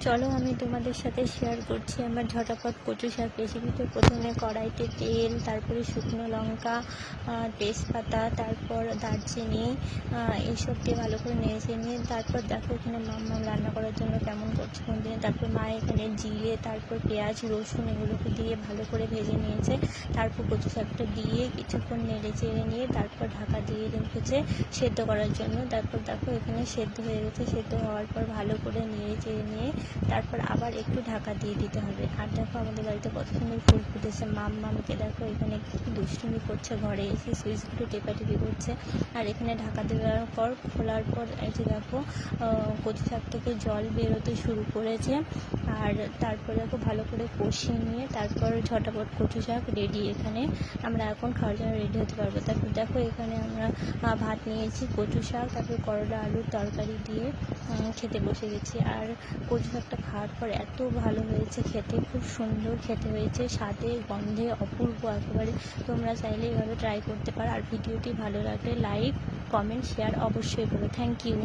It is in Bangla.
চলো আমি তোমাদের সাথে শেয়ার করছি আমার ঝটাপট কচু শাক রেসিপিতে। প্রথমে কড়াইতে তেল, তারপরে শুকনো লঙ্কা, তেজপাতা, তারপর দারচিনি, এইসব দিয়ে ভালো করে নেড়ে নিয়ে তারপর দেখো এখানে মাম্মাম রান্না করার জন্য কেমন করছে কোন দিনে। তারপর মা এখানে জিরে, তারপর পেঁয়াজ, রসুন এগুলোকে দিয়ে ভালো করে ভেজে নিয়েছে। তারপর কচু শাকটা দিয়ে কিছুক্ষণ নেড়ে চেড়ে নিয়ে তারপর ঢাকা দিয়ে রেখেছে সেদ্ধ করার জন্য। তারপর দেখো এখানে সেদ্ধ হয়ে গেছে। সেদ্ধ হওয়ার পর ভালো করে নেড়ে চেড়ে নিয়ে তারপর আবার একটু ঢাকা দিয়ে দিতে হবে। আর দেখো আমাদের বাড়িতে কত সুন্দর ফুল ফুটেছে। মামকে দেখো এখানে কি দুষ্টুমি করছে, ঘরে এসে সুইচগুলো টেপাটেপি করছে। আর এখানে ঢাকা দেওয়ার পর খোলার পর এই যে দেখো কচু শাক থেকে জল বেরোতে শুরু করেছে। আর তারপর দেখো ভালো করে কষিয়ে নিয়ে তারপর ঝটাপট কচু শাক রেডি। এখানে আমরা এখন খাওয়ার জন্য রেডি হতে পারবো। তারপর দেখো এখানে আমরা ভাত নিয়েছি, কচু শাক, তারপর করলা আলুর তরকারি দিয়ে খেতে বসে গেছি। আর কচু শাকটা খাওয়ার পর এত ভালো হয়েছে খেতে, খুব সুন্দর খেতে হয়েছে, স্বাদে গন্ধে অপূর্ব একেবারে। তোমরা চাইলে এভাবে ট্রাই করতে পারো। আর ভিডিওটি ভালো লাগলে লাইক, কমেন্ট, শেয়ার অবশ্যই করো। Thank you.